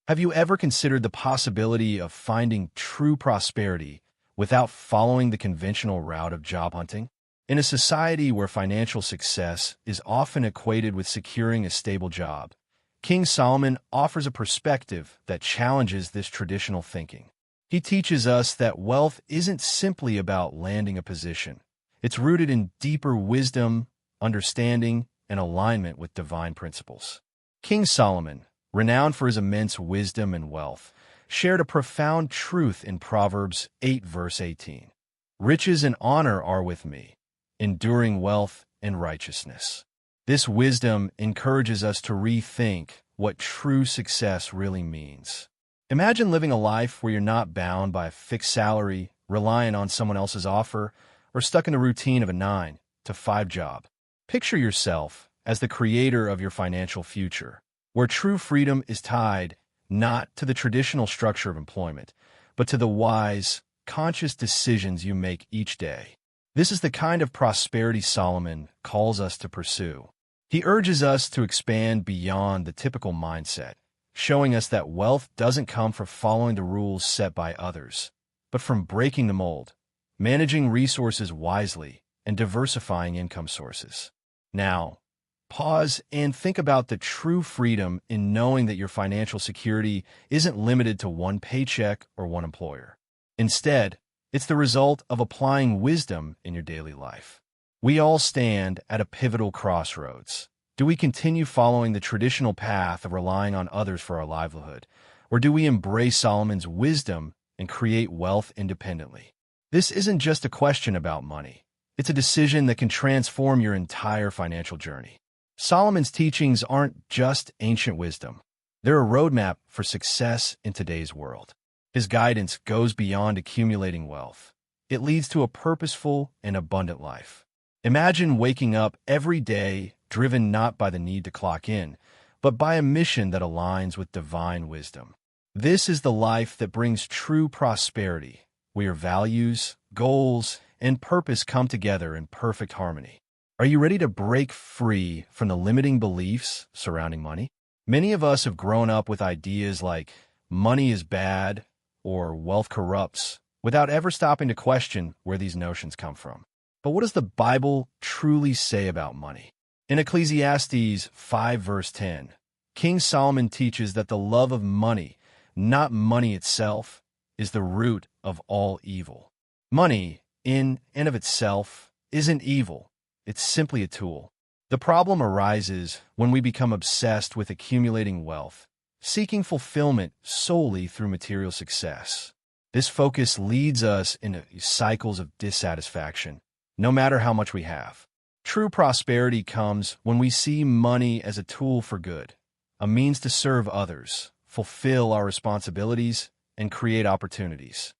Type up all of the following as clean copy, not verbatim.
Have you ever considered the possibility of finding true prosperity without following the conventional route of job hunting? In a society where financial success is often equated with securing a stable job, King Solomon offers a perspective that challenges this traditional thinking. He teaches us that wealth isn't simply about landing a position. It's rooted in deeper wisdom, understanding, and alignment with divine principles. King Solomon, renowned for his immense wisdom and wealth, shared a profound truth in Proverbs 8 verse 18. Riches and honor are with me, enduring wealth and righteousness. This wisdom encourages us to rethink what true success really means. Imagine living a life where you're not bound by a fixed salary, relying on someone else's offer, or stuck in the routine of a 9-to-5 job. Picture yourself as the creator of your financial future, where true freedom is tied not to the traditional structure of employment, but to the wise, conscious decisions you make each day. This is the kind of prosperity Solomon calls us to pursue. He urges us to expand beyond the typical mindset, showing us that wealth doesn't come from following the rules set by others, but from breaking the mold, managing resources wisely, and diversifying income sources. Now, pause and think about the true freedom in knowing that your financial security isn't limited to one paycheck or one employer. Instead, it's the result of applying wisdom in your daily life. We all stand at a pivotal crossroads. Do we continue following the traditional path of relying on others for our livelihood, or do we embrace Solomon's wisdom and create wealth independently? This isn't just a question about money. It's a decision that can transform your entire financial journey. Solomon's teachings aren't just ancient wisdom. They're a roadmap for success in today's world. His guidance goes beyond accumulating wealth. It leads to a purposeful and abundant life. Imagine waking up every day driven not by the need to clock in, but by a mission that aligns with divine wisdom. This is the life that brings true prosperity, where your values, goals, and purpose come together in perfect harmony. Are you ready to break free from the limiting beliefs surrounding money? Many of us have grown up with ideas like money is bad or wealth corrupts without ever stopping to question where these notions come from. But what does the Bible truly say about money? In Ecclesiastes 5 verse 10, King Solomon teaches that the love of money, not money itself, is the root of all evil. Money, in and of itself, isn't evil. It's simply a tool. The problem arises when we become obsessed with accumulating wealth, seeking fulfillment solely through material success. This focus leads us into cycles of dissatisfaction, no matter how much we have. True prosperity comes when we see money as a tool for good, a means to serve others, fulfill our responsibilities, and create opportunities.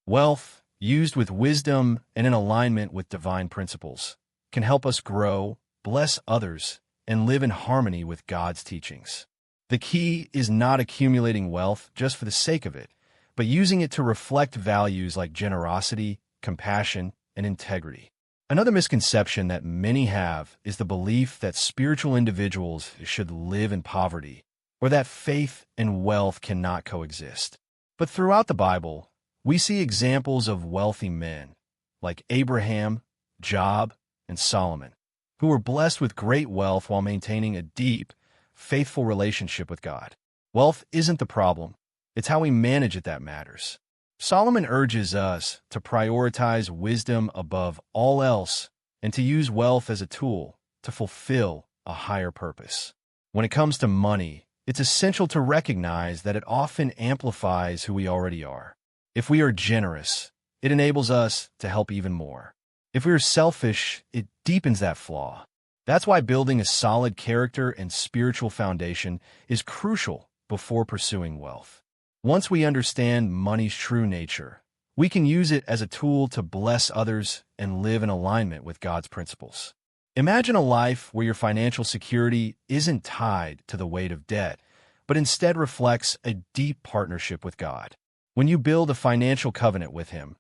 Wealth, used with wisdom and in alignment with divine principles, can help us grow, bless others, and live in harmony with God's teachings. The key is not accumulating wealth just for the sake of it, but using it to reflect values like generosity, compassion, and integrity. Another misconception that many have is the belief that spiritual individuals should live in poverty, or that faith and wealth cannot coexist. But throughout the Bible, we see examples of wealthy men, like Abraham, Job, and Solomon, who were blessed with great wealth while maintaining a deep, faithful relationship with God. Wealth isn't the problem. It's how we manage it that matters. Solomon urges us to prioritize wisdom above all else and to use wealth as a tool to fulfill a higher purpose. When it comes to money, it's essential to recognize that it often amplifies who we already are. If we are generous, it enables us to help even more. If we are selfish, it deepens that flaw. That's why building a solid character and spiritual foundation is crucial before pursuing wealth. Once we understand money's true nature, we can use it as a tool to bless others and live in alignment with God's principles. Imagine a life where your financial security isn't tied to the weight of debt, but instead reflects a deep partnership with God. When you build a financial covenant with Him,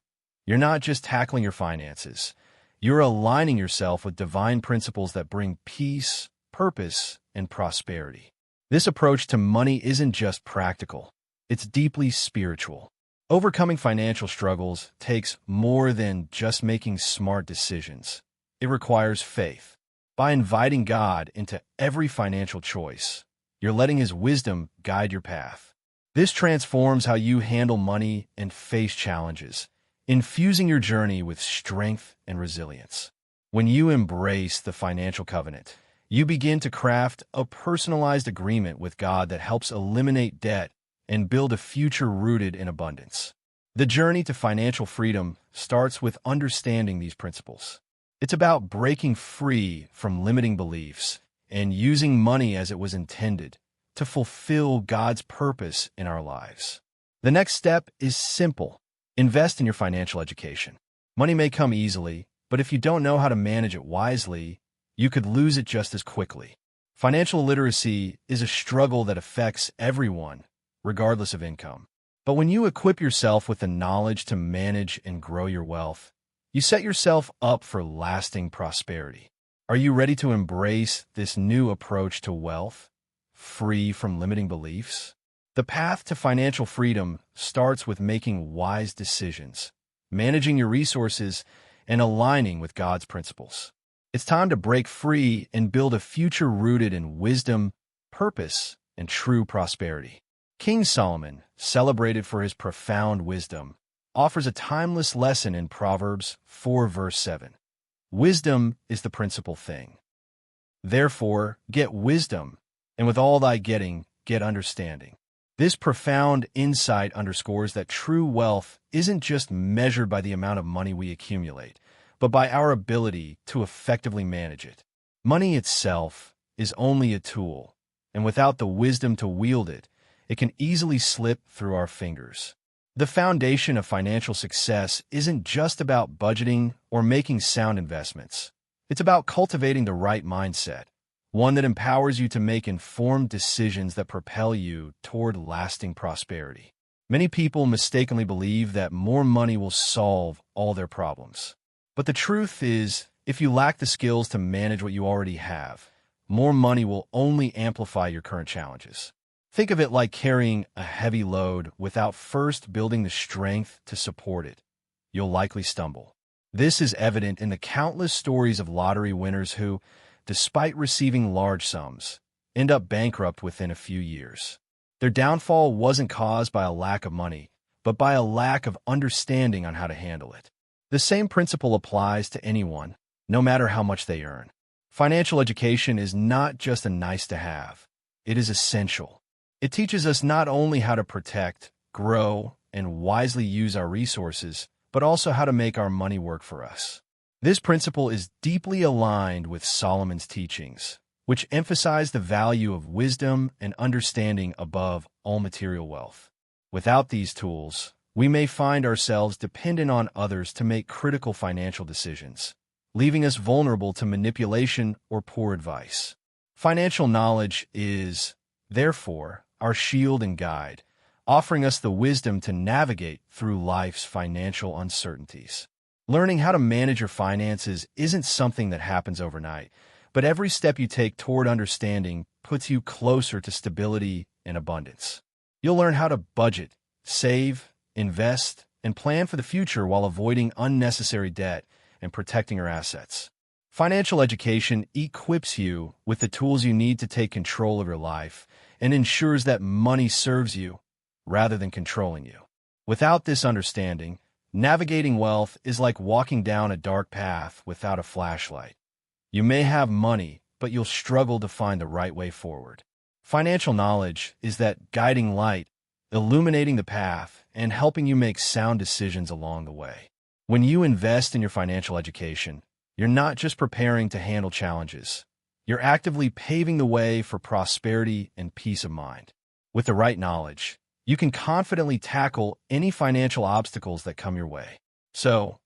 you're not just tackling your finances. You're aligning yourself with divine principles that bring peace, purpose, and prosperity. This approach to money isn't just practical, it's deeply spiritual. Overcoming financial struggles takes more than just making smart decisions. It requires faith. By inviting God into every financial choice, you're letting His wisdom guide your path. This transforms how you handle money and face challenges, infusing your journey with strength and resilience. When you embrace the financial covenant, you begin to craft a personalized agreement with God that helps eliminate debt and build a future rooted in abundance. The journey to financial freedom starts with understanding these principles. It's about breaking free from limiting beliefs and using money as it was intended to fulfill God's purpose in our lives. The next step is simple. Invest in your financial education. Money may come easily, but if you don't know how to manage it wisely, you could lose it just as quickly. Financial literacy is a struggle that affects everyone, regardless of income. But when you equip yourself with the knowledge to manage and grow your wealth, you set yourself up for lasting prosperity. Are you ready to embrace this new approach to wealth, free from limiting beliefs? The path to financial freedom starts with making wise decisions, managing your resources, and aligning with God's principles. It's time to break free and build a future rooted in wisdom, purpose, and true prosperity. King Solomon, celebrated for his profound wisdom, offers a timeless lesson in Proverbs 4 verse 7. Wisdom is the principal thing. Therefore, get wisdom, and with all thy getting, get understanding. This profound insight underscores that true wealth isn't just measured by the amount of money we accumulate, but by our ability to effectively manage it. Money itself is only a tool, and without the wisdom to wield it, it can easily slip through our fingers. The foundation of financial success isn't just about budgeting or making sound investments. It's about cultivating the right mindset, one that empowers you to make informed decisions that propel you toward lasting prosperity. Many people mistakenly believe that more money will solve all their problems. But the truth is, if you lack the skills to manage what you already have, more money will only amplify your current challenges. Think of it like carrying a heavy load without first building the strength to support it. You'll likely stumble. This is evident in the countless stories of lottery winners who, despite receiving large sums, end up bankrupt within a few years. Their downfall wasn't caused by a lack of money, but by a lack of understanding on how to handle it. The same principle applies to anyone, no matter how much they earn. Financial education is not just a nice-to-have. It is essential. It teaches us not only how to protect, grow, and wisely use our resources, but also how to make our money work for us. This principle is deeply aligned with Solomon's teachings, which emphasize the value of wisdom and understanding above all material wealth. Without these tools, we may find ourselves dependent on others to make critical financial decisions, leaving us vulnerable to manipulation or poor advice. Financial knowledge is, therefore, our shield and guide, offering us the wisdom to navigate through life's financial uncertainties. Learning how to manage your finances isn't something that happens overnight, but every step you take toward understanding puts you closer to stability and abundance. You'll learn how to budget, save, invest, and plan for the future while avoiding unnecessary debt and protecting your assets. Financial education equips you with the tools you need to take control of your life and ensures that money serves you rather than controlling you. Without this understanding, navigating wealth is like walking down a dark path without a flashlight. You may have money, but you'll struggle to find the right way forward. Financial knowledge is that guiding light, illuminating the path, and helping you make sound decisions along the way. When you invest in your financial education, you're not just preparing to handle challenges. You're actively paving the way for prosperity and peace of mind. With the right knowledge, you can confidently tackle any financial obstacles that come your way. So,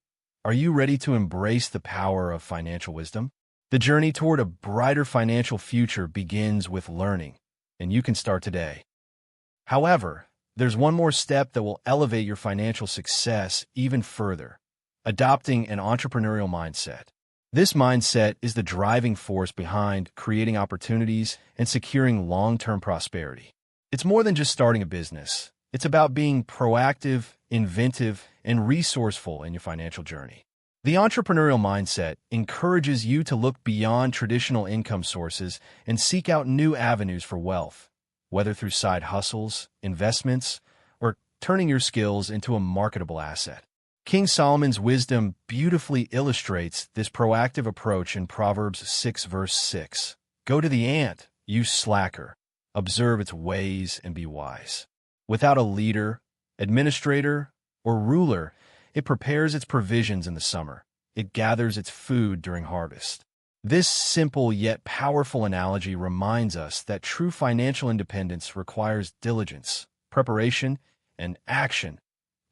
are you ready to embrace the power of financial wisdom? The journey toward a brighter financial future begins with learning, and you can start today. However, there's one more step that will elevate your financial success even further: adopting an entrepreneurial mindset. This mindset is the driving force behind creating opportunities and securing long-term prosperity. It's more than just starting a business. It's about being proactive, inventive, and resourceful in your financial journey. The entrepreneurial mindset encourages you to look beyond traditional income sources and seek out new avenues for wealth, whether through side hustles, investments, or turning your skills into a marketable asset. King Solomon's wisdom beautifully illustrates this proactive approach in Proverbs 6, verse 6. Go to the ant, you slacker. Observe its ways and be wise. Without a leader, administrator, or ruler, it prepares its provisions in the summer. It gathers its food during harvest. This simple yet powerful analogy reminds us that true financial independence requires diligence, preparation, and action,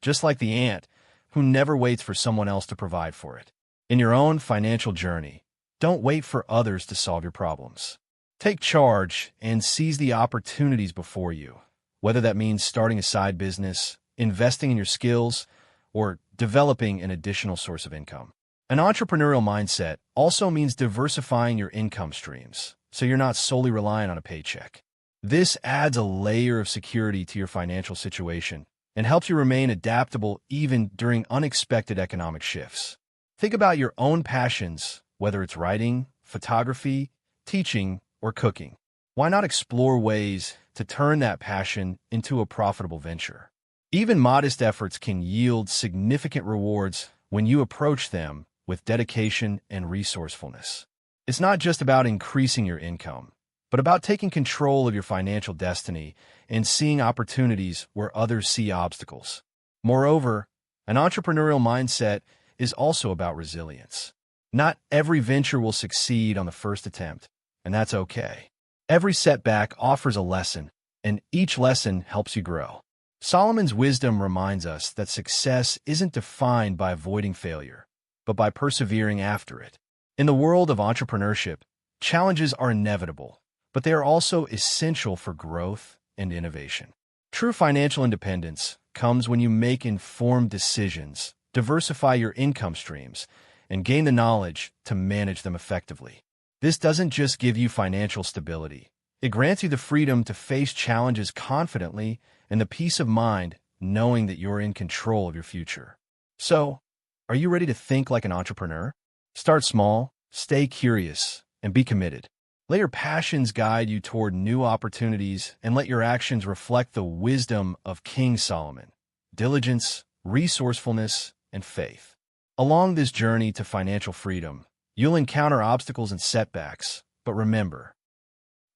just like the ant, who never waits for someone else to provide for it. In your own financial journey, don't wait for others to solve your problems. Take charge and seize the opportunities before you, whether that means starting a side business, investing in your skills, or developing an additional source of income. An entrepreneurial mindset also means diversifying your income streams, so you're not solely reliant on a paycheck. This adds a layer of security to your financial situation and helps you remain adaptable even during unexpected economic shifts. Think about your own passions, whether it's writing, photography, teaching, or cooking. Why not explore ways to turn that passion into a profitable venture? Even modest efforts can yield significant rewards when you approach them with dedication and resourcefulness. It's not just about increasing your income, but about taking control of your financial destiny and seeing opportunities where others see obstacles. Moreover, an entrepreneurial mindset is also about resilience. Not every venture will succeed on the first attempt, and that's okay. Every setback offers a lesson, and each lesson helps you grow. Solomon's wisdom reminds us that success isn't defined by avoiding failure, but by persevering after it. In the world of entrepreneurship, challenges are inevitable, but they are also essential for growth and innovation. True financial independence comes when you make informed decisions, diversify your income streams, and gain the knowledge to manage them effectively. This doesn't just give you financial stability. It grants you the freedom to face challenges confidently and the peace of mind knowing that you're in control of your future. So, are you ready to think like an entrepreneur? Start small, stay curious, and be committed. Let your passions guide you toward new opportunities and let your actions reflect the wisdom of King Solomon: diligence, resourcefulness, and faith. Along this journey to financial freedom, you'll encounter obstacles and setbacks, but remember,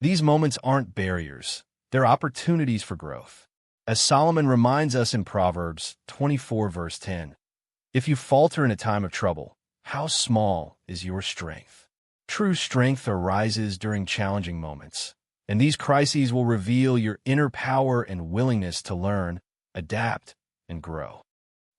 these moments aren't barriers, they're opportunities for growth. As Solomon reminds us in Proverbs 24, verse 10, if you falter in a time of trouble, how small is your strength? True strength arises during challenging moments, and these crises will reveal your inner power and willingness to learn, adapt, and grow.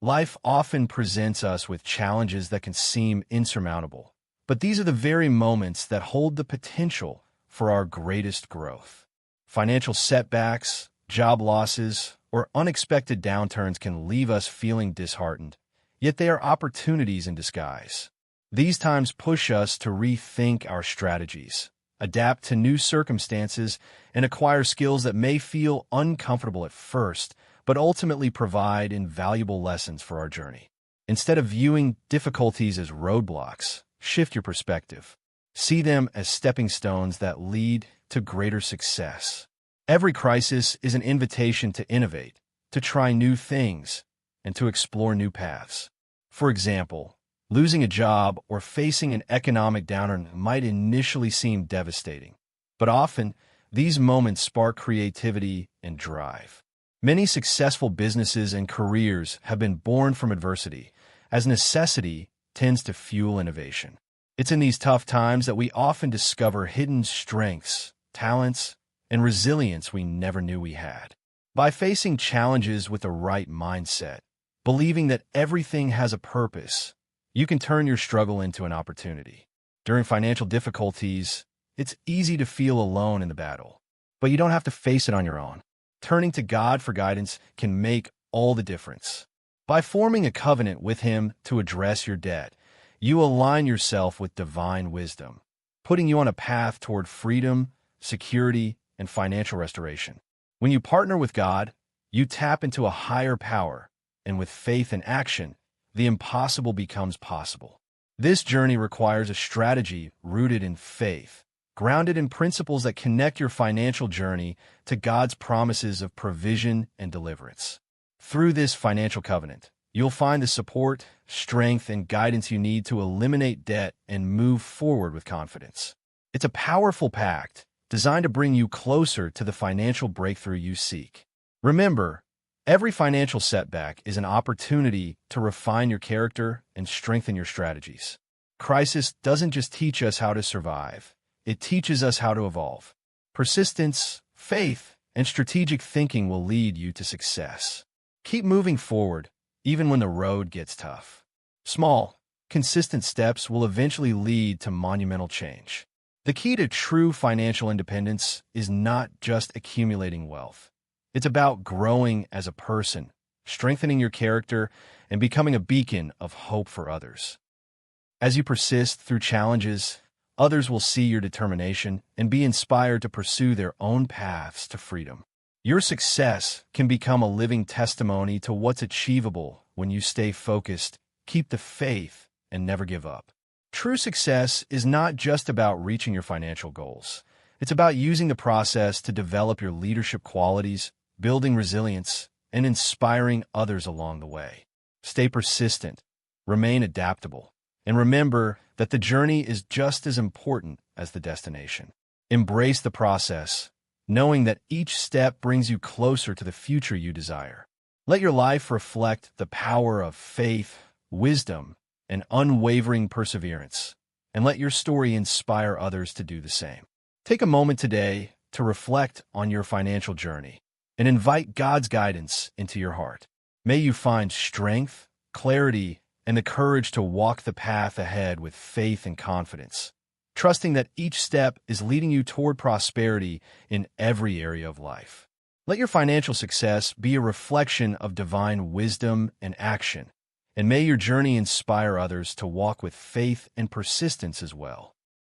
Life often presents us with challenges that can seem insurmountable, but these are the very moments that hold the potential for our greatest growth. Financial setbacks, job losses, or unexpected downturns can leave us feeling disheartened, yet they are opportunities in disguise. These times push us to rethink our strategies, adapt to new circumstances, and acquire skills that may feel uncomfortable at first, but ultimately provide invaluable lessons for our journey. Instead of viewing difficulties as roadblocks, shift your perspective. See them as stepping stones that lead to greater success. Every crisis is an invitation to innovate, to try new things, and to explore new paths. For example, losing a job or facing an economic downturn might initially seem devastating, but often these moments spark creativity and drive. Many successful businesses and careers have been born from adversity, as necessity tends to fuel innovation. It's in these tough times that we often discover hidden strengths, talents, and resilience we never knew we had. By facing challenges with the right mindset, believing that everything has a purpose, you can turn your struggle into an opportunity. During financial difficulties, it's easy to feel alone in the battle, but you don't have to face it on your own. Turning to God for guidance can make all the difference. By forming a covenant with Him to address your debt you align yourself with divine wisdom, putting you on a path toward freedom, security, and financial restoration. When you partner with God, you tap into a higher power, and with faith and action, the impossible becomes possible. This journey requires a strategy rooted in faith, grounded in principles that connect your financial journey to God's promises of provision and deliverance. Through this financial covenant, you'll find the support, strength, and guidance you need to eliminate debt and move forward with confidence. It's a powerful pact designed to bring you closer to the financial breakthrough you seek. Remember, every financial setback is an opportunity to refine your character and strengthen your strategies. Crisis doesn't just teach us how to survive, it teaches us how to evolve. Persistence, faith, and strategic thinking will lead you to success. Keep moving forward, even when the road gets tough. Small, consistent steps will eventually lead to monumental change. The key to true financial independence is not just accumulating wealth. It's about growing as a person, strengthening your character, and becoming a beacon of hope for others. As you persist through challenges, others will see your determination and be inspired to pursue their own paths to freedom. Your success can become a living testimony to what's achievable when you stay focused, keep the faith, and never give up. True success is not just about reaching your financial goals. It's about using the process to develop your leadership qualities, building resilience, and inspiring others along the way. Stay persistent, remain adaptable, and remember that the journey is just as important as the destination. Embrace the process, knowing that each step brings you closer to the future you desire. Let your life reflect the power of faith, wisdom, and unwavering perseverance, and let your story inspire others to do the same. Take a moment today to reflect on your financial journey and invite God's guidance into your heart. May you find strength, clarity, and the courage to walk the path ahead with faith and confidence, trusting that each step is leading you toward prosperity in every area of life. Let your financial success be a reflection of divine wisdom and action, and may your journey inspire others to walk with faith and persistence as well.